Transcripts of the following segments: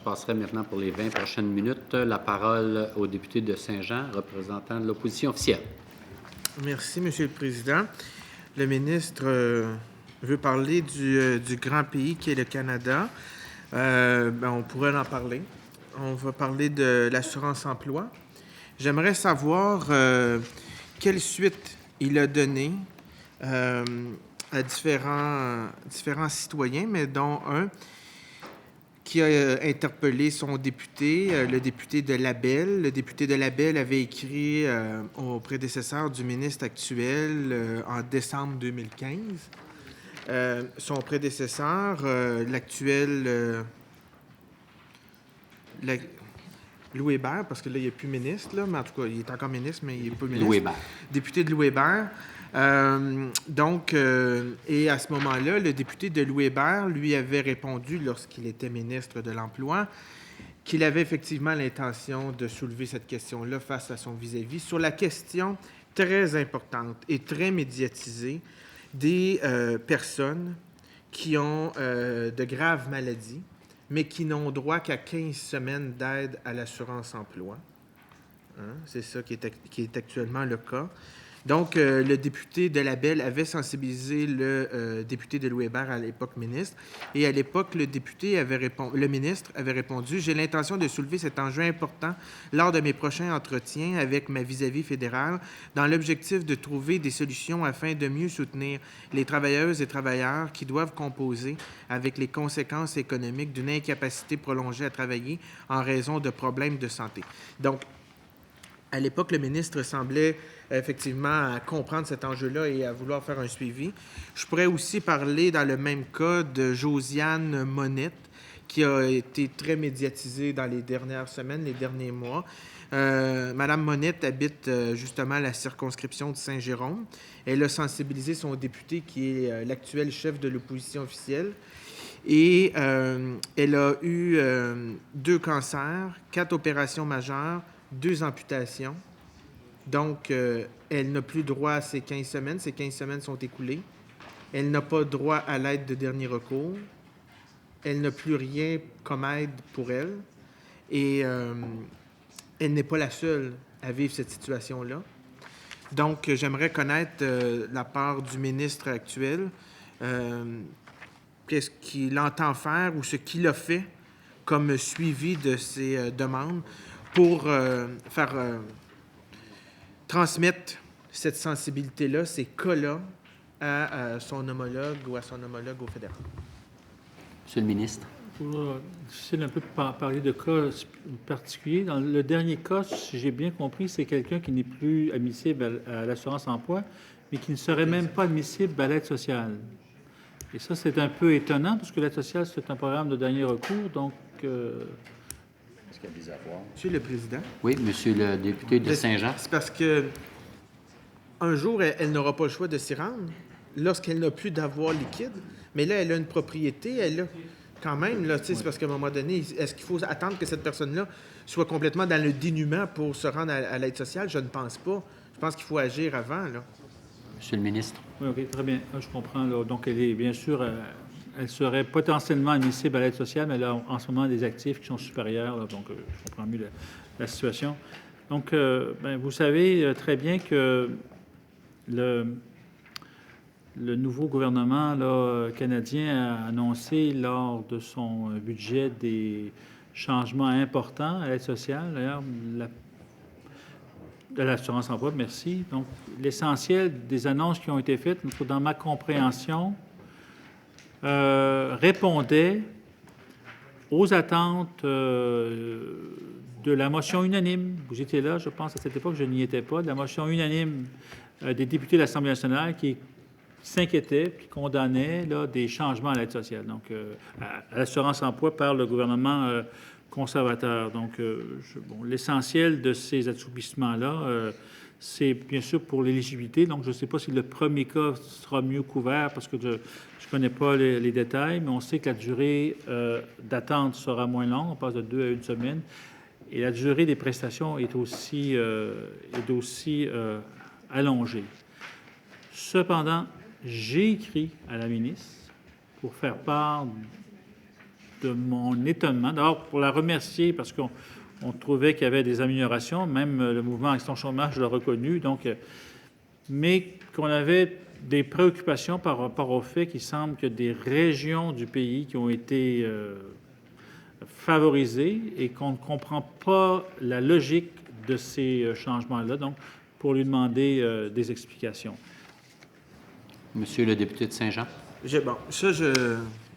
passerai maintenant pour les 20 prochaines minutes la parole au député de Saint-Jean, représentant de l'opposition officielle. Merci, Monsieur le Président. Le ministre veut parler du grand pays qui est le Canada. On pourrait en parler. On va parler de l'assurance-emploi. J'aimerais savoir quelle suite il a donnée à différents citoyens, mais dont un qui a interpellé son député, le député de Labelle. Le député de Labelle avait écrit au prédécesseur du ministre actuel en décembre 2015. Son prédécesseur, l'actuel Louis Hébert, parce que là, il n'est plus ministre, là, mais en tout cas, il est encore ministre, mais il n'est pas ministre. Louis Hébert. Député de Louis Hébert. Et à ce moment-là, le député de Louis Hébert lui avait répondu, lorsqu'il était ministre de l'Emploi, qu'il avait effectivement l'intention de soulever cette question-là face à son vis-à-vis sur la question très importante et très médiatisée des personnes qui ont de graves maladies, mais qui n'ont droit qu'à 15 semaines d'aide à l'assurance-emploi. C'est ça qui est actuellement le cas. Donc, le député de Labelle avait sensibilisé le député de Louis Hébert, à l'époque ministre, et à l'époque, le ministre avait répondu « J'ai l'intention de soulever cet enjeu important lors de mes prochains entretiens avec ma vis-à-vis fédérale dans l'objectif de trouver des solutions afin de mieux soutenir les travailleuses et travailleurs qui doivent composer avec les conséquences économiques d'une incapacité prolongée à travailler en raison de problèmes de santé. » Donc, à l'époque, le ministre semblait effectivement à comprendre cet enjeu-là et à vouloir faire un suivi. Je pourrais aussi parler, dans le même cas, de Josiane Monette, qui a été très médiatisée dans les dernières semaines, les derniers mois. Madame Monette habite justement la circonscription de Saint-Jérôme. Elle a sensibilisé son député, qui est l'actuel chef de l'opposition officielle. Et elle a eu 2 cancers, 4 opérations majeures, 2 amputations. Donc, elle n'a plus droit à ces 15 semaines. Ces 15 semaines sont écoulées. Elle n'a pas droit à l'aide de dernier recours. Elle n'a plus rien comme aide pour elle. Et elle n'est pas la seule à vivre cette situation-là. Donc, j'aimerais connaître la part du ministre actuel, qu'est-ce qu'il entend faire ou ce qu'il a fait comme suivi de ces demandes pour transmettre cette sensibilité-là, ces cas-là, à son homologue ou à son homologue au fédéral. Monsieur le ministre. Difficile un peu de parler de cas particuliers. Dans le dernier cas, si j'ai bien compris, c'est quelqu'un qui n'est plus admissible à l'assurance-emploi, mais qui ne serait même pas admissible à l'aide sociale. Et ça, c'est un peu étonnant, parce que l'aide sociale, c'est un programme de dernier recours, donc... Est-ce qu'il y a des avoirs? Monsieur le Président. Oui, monsieur le député de Saint-Jean. C'est parce que un jour, elle n'aura pas le choix de s'y rendre lorsqu'elle n'a plus d'avoir liquide. Mais là, elle a une propriété, elle a quand même, là, c'est parce qu'à un moment donné, est-ce qu'il faut attendre que cette personne-là soit complètement dans le dénuement pour se rendre à l'aide sociale? Je ne pense pas. Je pense qu'il faut agir avant, là. Monsieur le ministre. Oui, OK, très bien. Je comprends. Là. Donc, elle est bien sûr... elle serait potentiellement admissible à l'aide sociale, mais là, en ce moment, des actifs qui sont supérieurs, là, donc je comprends mieux la situation. Donc, vous savez très bien que le nouveau gouvernement là, canadien a annoncé lors de son budget des changements importants à l'aide sociale, d'ailleurs, de l'assurance-emploi, merci. Donc, l'essentiel des annonces qui ont été faites, dans ma compréhension, répondait aux attentes de la motion unanime. Vous étiez là, je pense, à cette époque, je n'y étais pas, de la motion unanime des députés de l'Assemblée nationale qui s'inquiétaient, qui condamnaient là, des changements à l'aide sociale, donc à l'assurance-emploi par le gouvernement conservateur. Donc, l'essentiel de ces assoupissements-là, c'est bien sûr pour l'éligibilité. Donc, je ne sais pas si le premier cas sera mieux couvert parce que je ne connais pas les détails, mais on sait que la durée d'attente sera moins longue. On passe de 2 à 1 semaine. Et la durée des prestations est aussi allongée. Cependant, j'ai écrit à la ministre pour faire part de mon étonnement. D'abord, pour la remercier, parce qu'on trouvait qu'il y avait des améliorations, même le mouvement Action Chômage l'a reconnu, donc, mais qu'on avait des préoccupations par rapport au fait qu'il semble que des régions du pays qui ont été favorisées et qu'on ne comprend pas la logique de ces changements-là, donc pour lui demander des explications. Monsieur le député de Saint-Jean.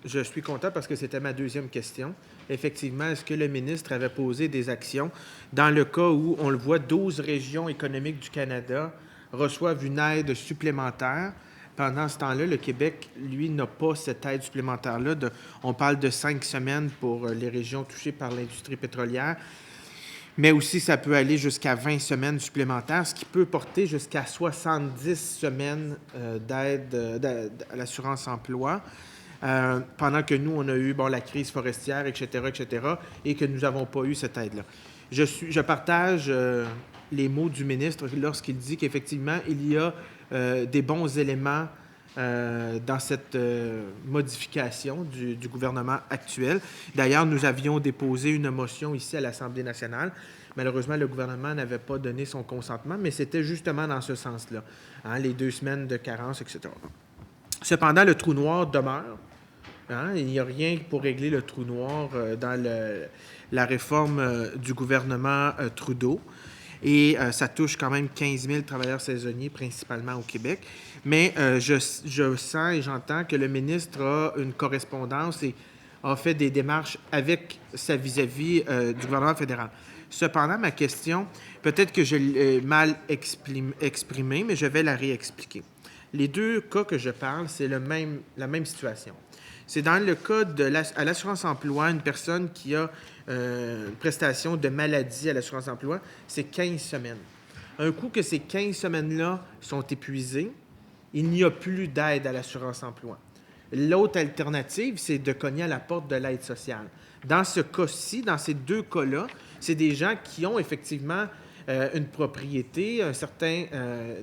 Je suis content parce que c'était ma deuxième question. Effectivement, est-ce que le ministre avait posé des actions dans le cas où, on le voit, 12 régions économiques du Canada reçoivent une aide supplémentaire? Pendant ce temps-là, le Québec, lui, n'a pas cette aide supplémentaire-là. On parle de 5 semaines pour les régions touchées par l'industrie pétrolière, mais aussi ça peut aller jusqu'à 20 semaines supplémentaires, ce qui peut porter jusqu'à 70 semaines d'aide à l'assurance-emploi. Pendant que nous, on a eu la crise forestière, etc., et que nous n'avons pas eu cette aide-là. Je partage les mots du ministre lorsqu'il dit qu'effectivement, il y a des bons éléments dans cette modification du gouvernement actuel. D'ailleurs, nous avions déposé une motion ici à l'Assemblée nationale. Malheureusement, le gouvernement n'avait pas donné son consentement, mais c'était justement dans ce sens-là, les 2 semaines de carence, etc. Cependant, le trou noir demeure. Il n'y a rien pour régler le trou noir dans la réforme du gouvernement Trudeau. Et ça touche quand même 15 000 travailleurs saisonniers, principalement au Québec. Mais je sens et j'entends que le ministre a une correspondance et a fait des démarches avec sa vis-à-vis du gouvernement fédéral. Cependant, ma question, peut-être que je l'ai mal exprimée, mais je vais la réexpliquer. Les deux cas que je parle, c'est la même situation. C'est dans le cas à l'assurance-emploi, une personne qui a une prestation de maladie à l'assurance-emploi, c'est 15 semaines. Un coup que ces 15 semaines-là sont épuisées, il n'y a plus d'aide à l'assurance-emploi. L'autre alternative, c'est de cogner à la porte de l'aide sociale. Dans ce cas-ci, dans ces deux cas-là, c'est des gens qui ont effectivement une propriété, un certain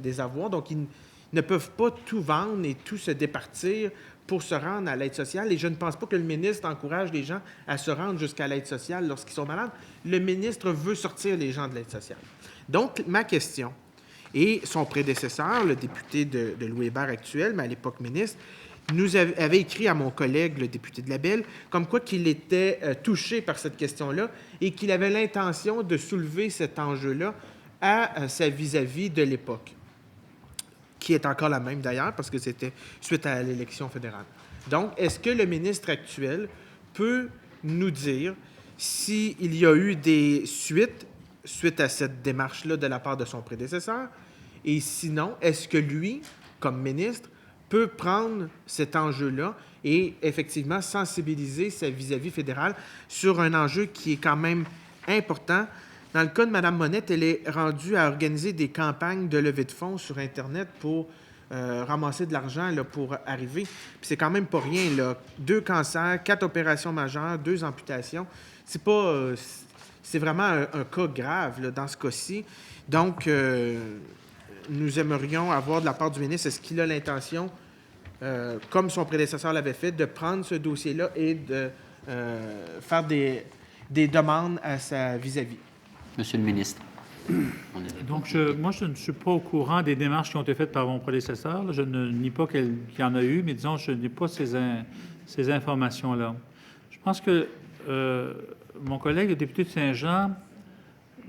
des avoirs, donc ils ne peuvent pas tout vendre et tout se départir pour se rendre à l'aide sociale. Et je ne pense pas que le ministre encourage les gens à se rendre jusqu'à l'aide sociale lorsqu'ils sont malades. Le ministre veut sortir les gens de l'aide sociale. Donc, ma question, et son prédécesseur, le député de Louis-Hébert actuel, mais à l'époque ministre, nous avait écrit à mon collègue, le député de Labelle, comme quoi qu'il était touché par cette question-là et qu'il avait l'intention de soulever cet enjeu-là à sa vis-à-vis de l'époque, qui est encore la même d'ailleurs, parce que c'était suite à l'élection fédérale. Donc, est-ce que le ministre actuel peut nous dire s'il y a eu des suite à cette démarche-là de la part de son prédécesseur? Et sinon, est-ce que lui, comme ministre, peut prendre cet enjeu-là et effectivement sensibiliser sa vis-à-vis fédérale sur un enjeu qui est quand même important? Dans le cas de Mme Monette, elle est rendue à organiser des campagnes de levée de fonds sur Internet pour ramasser de l'argent là, pour arriver. Puis c'est quand même pas rien, là. 2 cancers, 4 opérations majeures, 2 amputations. C'est pas... c'est vraiment un cas grave là, dans ce cas-ci. Donc, nous aimerions avoir de la part du ministre, est-ce qu'il a l'intention, comme son prédécesseur l'avait fait, de prendre ce dossier-là et de faire des demandes à sa vis-à-vis? Monsieur le ministre. Donc, moi, je ne suis pas au courant des démarches qui ont été faites par mon prédécesseur. Là. Je ne nie pas qu'il y en a eu, mais disons, je n'ai pas ces informations-là. Je pense que mon collègue, le député de Saint-Jean,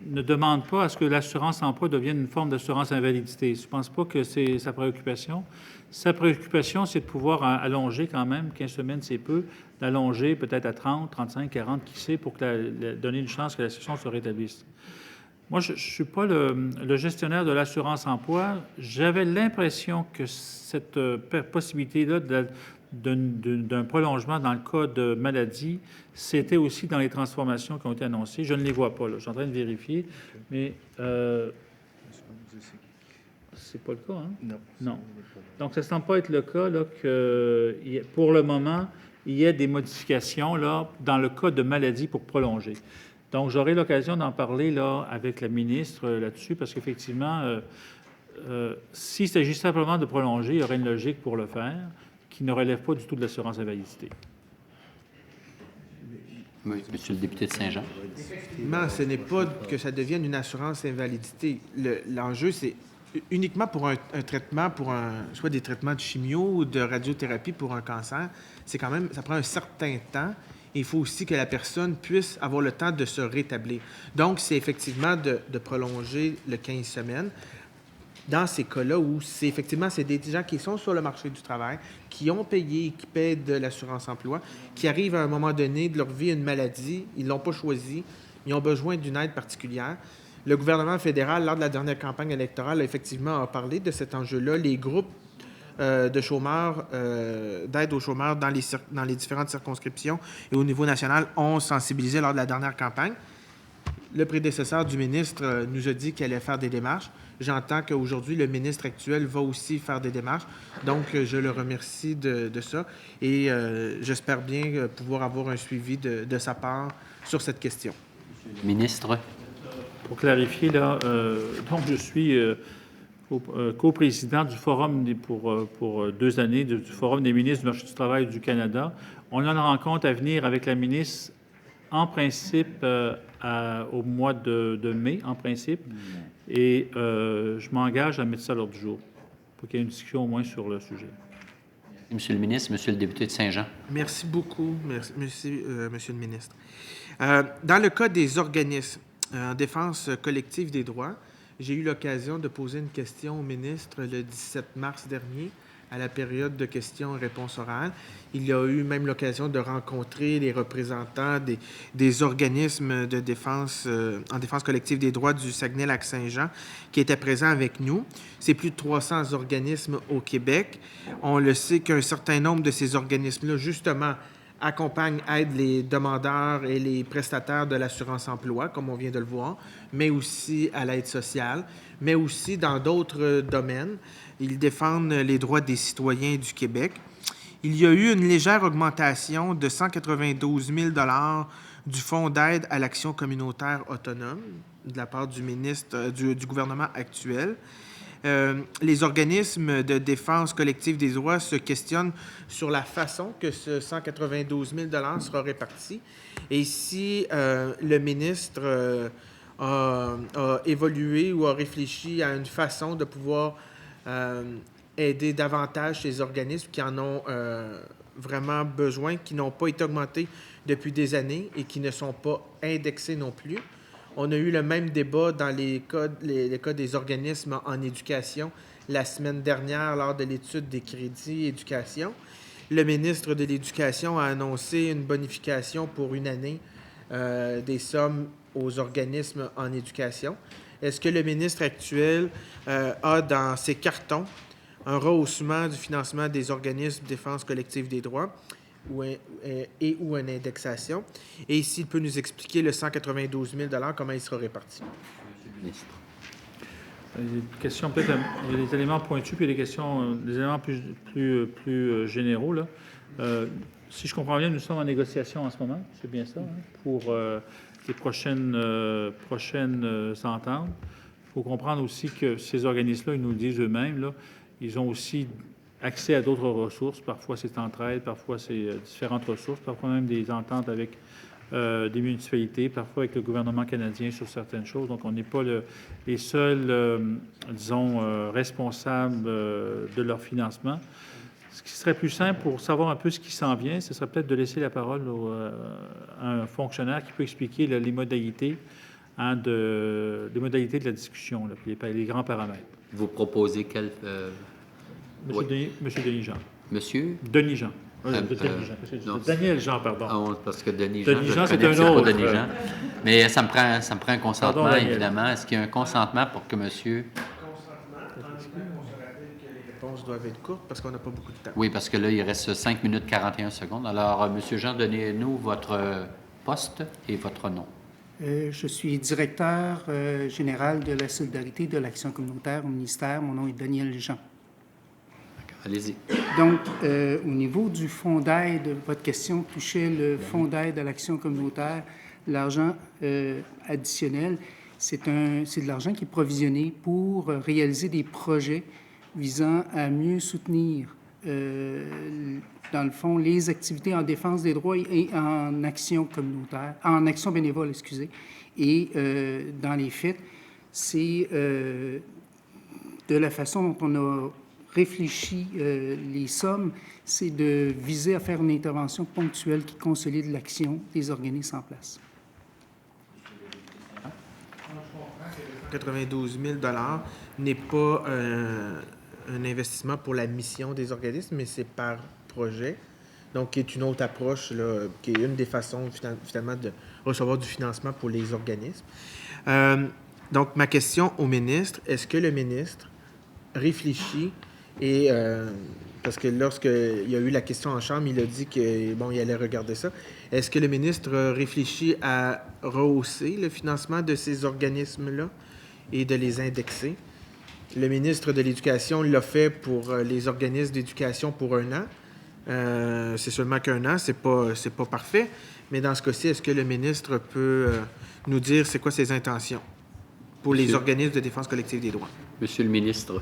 ne demande pas à ce que l'assurance-emploi devienne une forme d'assurance invalidité. Je ne pense pas que c'est sa préoccupation. Sa préoccupation, c'est de pouvoir allonger quand même, 15 semaines, c'est peu, d'allonger peut-être à 30, 35, 40, qui sait, pour donner une chance que la situation se rétablisse. Moi, je ne suis pas le gestionnaire de l'assurance-emploi. J'avais l'impression que cette possibilité-là d'un prolongement dans le cas de maladie, c'était aussi dans les transformations qui ont été annoncées. Je ne les vois pas, là. Je suis en train de vérifier, mais c'est pas le cas, hein? Non. Donc, ça ne semble pas être le cas, là, que pour le moment, il y a des modifications, là, dans le cas de maladie pour prolonger. Donc, j'aurai l'occasion d'en parler, là, avec la ministre là-dessus, parce qu'effectivement, s'il s'agit simplement de prolonger, il y aurait une logique pour le faire, qui ne relève pas du tout de l'assurance invalidité. Oui, Monsieur le député de Saint-Jean. Effectivement, ce n'est pas que ça devienne une assurance invalidité. L'enjeu, c'est uniquement pour un traitement, soit des traitements de chimio ou de radiothérapie pour un cancer, c'est quand même, ça prend un certain temps. Il faut aussi que la personne puisse avoir le temps de se rétablir. Donc, c'est effectivement de prolonger le 15 semaines. Dans ces cas-là où c'est des gens qui sont sur le marché du travail, qui ont payé, qui paient de l'assurance emploi, qui arrivent à un moment donné de leur vie une maladie, ils ne l'ont pas choisi, ils ont besoin d'une aide particulière. Le gouvernement fédéral, lors de la dernière campagne électorale, effectivement a parlé de cet enjeu-là. Les groupes de chômeurs, d'aide aux chômeurs dans les différentes circonscriptions et au niveau national ont sensibilisé lors de la dernière campagne. Le prédécesseur du ministre nous a dit qu'il allait faire des démarches. J'entends qu'aujourd'hui, le ministre actuel va aussi faire des démarches. Donc, je le remercie de ça et j'espère bien pouvoir avoir un suivi de sa part sur cette question. Ministre. Pour clarifier, là, donc je suis coprésident du Forum pour 2 années du Forum des ministres du marché du travail du Canada. On a une rencontre à venir avec la ministre, en principe, au mois de mai, en principe. Et je m'engage à mettre ça à l'ordre du jour pour qu'il y ait une discussion au moins sur le sujet. Monsieur le ministre, Monsieur le député de Saint-Jean. Merci beaucoup, Monsieur le ministre. Dans le cas des organismes en défense collective des droits, j'ai eu l'occasion de poser une question au ministre le 17 mars dernier à la période de questions et réponses orales. Il y a eu même l'occasion de rencontrer les représentants des organismes de défense en défense collective des droits du Saguenay-Lac-Saint-Jean qui étaient présents avec nous. C'est plus de 300 organismes au Québec. On le sait qu'un certain nombre de ces organismes-là, justement, accompagnent, aident les demandeurs et les prestataires de l'assurance-emploi, comme on vient de le voir, mais aussi à l'aide sociale, mais aussi dans d'autres domaines. Ils défendent les droits des citoyens du Québec. Il y a eu une légère augmentation de 192 000 $ du Fonds d'aide à l'action communautaire autonome de la part du ministre du gouvernement actuel. Les organismes de défense collective des droits se questionnent sur la façon que ce 192 000 $ sera réparti. Et si le ministre a évolué ou a réfléchi à une façon de pouvoir aider davantage ces organismes qui en ont vraiment besoin, qui n'ont pas été augmentés depuis des années et qui ne sont pas indexés non plus. On a eu le même débat dans les cas des organismes en éducation la semaine dernière lors de l'étude des crédits éducation. Le ministre de l'Éducation a annoncé une bonification pour une année des sommes aux organismes en éducation. Est-ce que le ministre actuel a dans ses cartons un rehaussement du financement des organismes de défense collective des droits ou une indexation? Et s'il peut nous expliquer le 192 000 $, comment il sera réparti? Monsieur le ministre. Des questions, peut-être, il y a des éléments pointus, puis il y a des éléments plus généraux, là. Si je comprends bien, nous sommes en négociation en ce moment, c'est bien ça, hein, pour les prochaines ententes. Il faut comprendre aussi que ces organismes-là, ils nous le disent eux-mêmes, là, ils ont aussi accès à d'autres ressources. Parfois, c'est entraide, parfois, c'est différentes ressources, parfois même des ententes avec des municipalités, parfois avec le gouvernement canadien sur certaines choses. Donc, on n'est pas les seuls, responsables de leur financement. Ce qui serait plus simple pour savoir un peu ce qui s'en vient, ce serait peut-être de laisser la parole à un fonctionnaire qui peut expliquer les modalités, les modalités de la discussion, là, les grands paramètres. Vous proposez quel... Monsieur Denis Jean. Monsieur? Denis Jean. Non, Daniel Jean, pardon. Ah, parce que Denis Jean, c'est un autre. Pas Denis Jean. Mais ça me prend un consentement, Pardon, évidemment. Est-ce qu'il y a un consentement pour que monsieur... Les réponses doivent être courtes parce qu'on n'a pas beaucoup de temps. Oui, parce que là, il reste 5 minutes 41 secondes. Alors, monsieur Jean, donnez-nous votre poste et votre nom. Je suis directeur général de la solidarité et de l'action communautaire au ministère. Mon nom est Daniel Jean. Allez-y. Donc, au niveau du fonds d'aide, votre question touchait le fonds d'aide à l'action communautaire. L'argent additionnel, c'est de l'argent qui est provisionné pour réaliser des projets visant à mieux soutenir dans le fond, les activités en défense des droits et en action communautaire, en action bénévole, excusez. Et dans les faits, c'est de la façon dont on a réfléchi les sommes, c'est de viser à faire une intervention ponctuelle qui consolide l'action des organismes en place. 92 000 n'est pas un investissement pour la mission des organismes, mais c'est par projet. Donc, qui est une autre approche, là, qui est une des façons, finalement, de recevoir du financement pour les organismes. Donc, ma question au ministre, est-ce que le ministre réfléchit et... parce que lorsqu'il y a eu la question en Chambre, il a dit qu'il allait regarder ça. Est-ce que le ministre réfléchit à rehausser le financement de ces organismes-là et de les indexer? Le ministre de l'Éducation l'a fait pour les organismes d'éducation pour 1 an. C'est seulement qu'1 an, c'est pas parfait. Mais dans ce cas-ci, est-ce que le ministre peut nous dire c'est quoi ses intentions pour les organismes de défense collective des droits? Monsieur le ministre.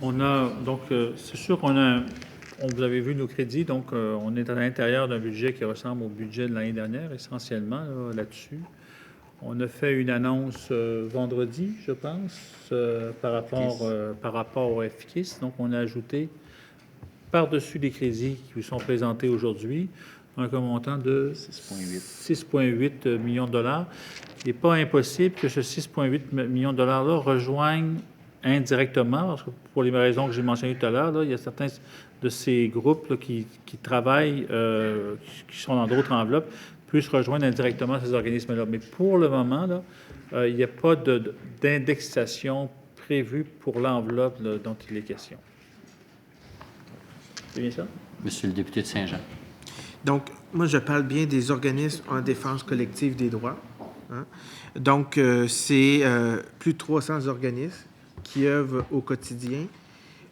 On a, donc, c'est sûr qu'on a, vous avez vu nos crédits, donc on est à l'intérieur d'un budget qui ressemble au budget de l'année dernière, essentiellement, là-dessus. On a fait une annonce vendredi, je pense, par rapport au FKIS. Donc, on a ajouté, par-dessus les crédits qui vous sont présentés aujourd'hui, un montant de 6,8 millions de dollars. Il n'est pas impossible que ce 6,8 millions de dollars-là rejoigne indirectement, parce que pour les raisons que j'ai mentionnées tout à l'heure, là, il y a certains de ces groupes là, qui travaillent, qui sont dans d'autres enveloppes, puissent rejoindre indirectement ces organismes-là. Mais pour le moment, là, il n'y a pas d'indexation prévue pour l'enveloppe là, dont il est question. C'est bien ça? Monsieur le député de Saint-Jean. Donc, moi, je parle bien des organismes en défense collective des droits. Hein? Donc, c'est plus de 300 organismes qui œuvrent au quotidien.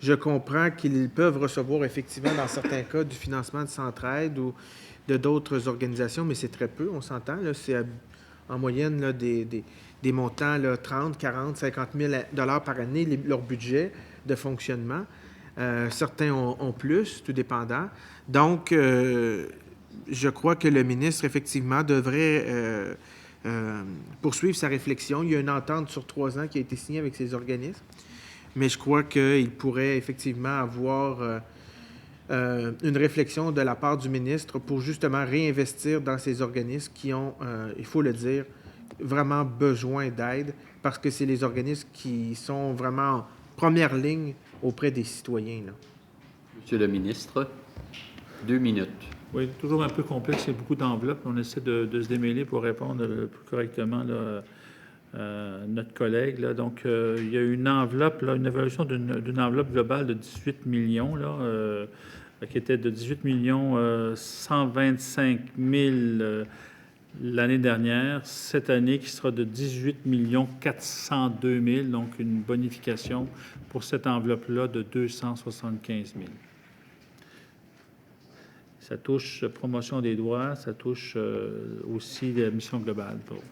Je comprends qu'ils peuvent recevoir effectivement, dans certains cas, du financement de Centraide ou de d'autres organisations, mais c'est très peu, on s'entend. Là, c'est en moyenne là, des montants, là, 30, 40, 50 000 $ par année, leur budget de fonctionnement. Certains ont plus, tout dépendant. Donc, je crois que le ministre, effectivement, devrait poursuivre sa réflexion. Il y a une entente sur 3 ans qui a été signée avec ces organismes, mais je crois qu'il pourrait effectivement avoir une réflexion de la part du ministre pour justement réinvestir dans ces organismes qui ont, il faut le dire, vraiment besoin d'aide parce que c'est les organismes qui sont vraiment en première ligne auprès des citoyens. Là. Monsieur le ministre, 2 minutes. Oui, toujours un peu complexe, il y a beaucoup d'enveloppes. On essaie de se démêler pour répondre le plus correctement là, notre collègue. Là. Donc, il y a une enveloppe, là, une évaluation d'une enveloppe globale de 18 millions, là, qui était de 18 millions 125 000 l'année dernière. Cette année, qui sera de 18 millions 402 000, donc une bonification pour cette enveloppe-là de 275 000. Ça touche promotion des droits, ça touche aussi la mission globale. Donc,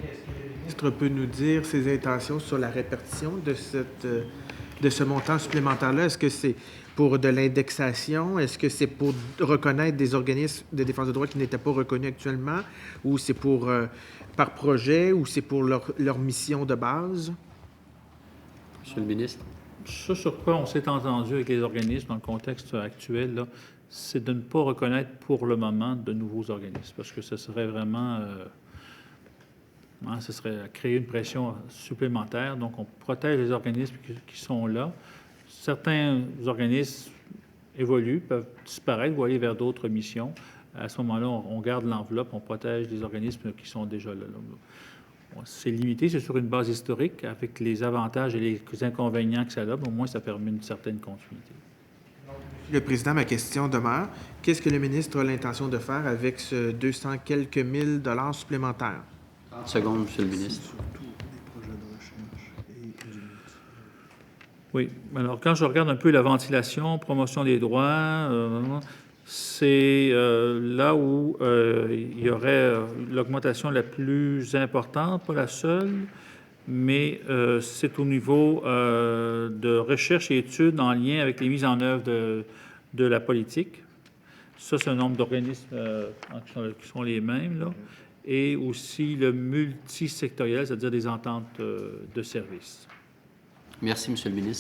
est-ce que le ministre peut nous dire ses intentions sur la répartition de ce montant supplémentaire-là? Est-ce que c'est pour de l'indexation? Est-ce que c'est pour reconnaître des organismes de défense des droits qui n'étaient pas reconnus actuellement? Ou c'est pour par projet? Ou c'est pour leur mission de base? Monsieur le ministre. Ce sur quoi on s'est entendu avec les organismes dans le contexte actuel, là, c'est de ne pas reconnaître pour le moment de nouveaux organismes, parce que ce serait vraiment... ce serait créer une pression supplémentaire. Donc, on protège les organismes qui sont là. Certains organismes évoluent, peuvent disparaître ou aller vers d'autres missions. À ce moment-là, on garde l'enveloppe, on protège les organismes qui sont déjà là. C'est limité, c'est sur une base historique, avec les avantages et les inconvénients que ça a, mais au moins, ça permet une certaine continuité. Monsieur le Président, ma question demeure. Qu'est-ce que le ministre a l'intention de faire avec ce 200 quelques mille $ supplémentaires? 30 secondes, Monsieur le ministre. Oui. Alors, quand je regarde un peu la ventilation, promotion des droits, c'est là où il y aurait l'augmentation la plus importante, pas la seule, mais c'est au niveau de recherche et études en lien avec les mises en œuvre de la politique. Ça, c'est un nombre d'organismes qui sont les mêmes, là. Et aussi le multisectoriel, c'est-à-dire des ententes de services. Merci, Monsieur le ministre.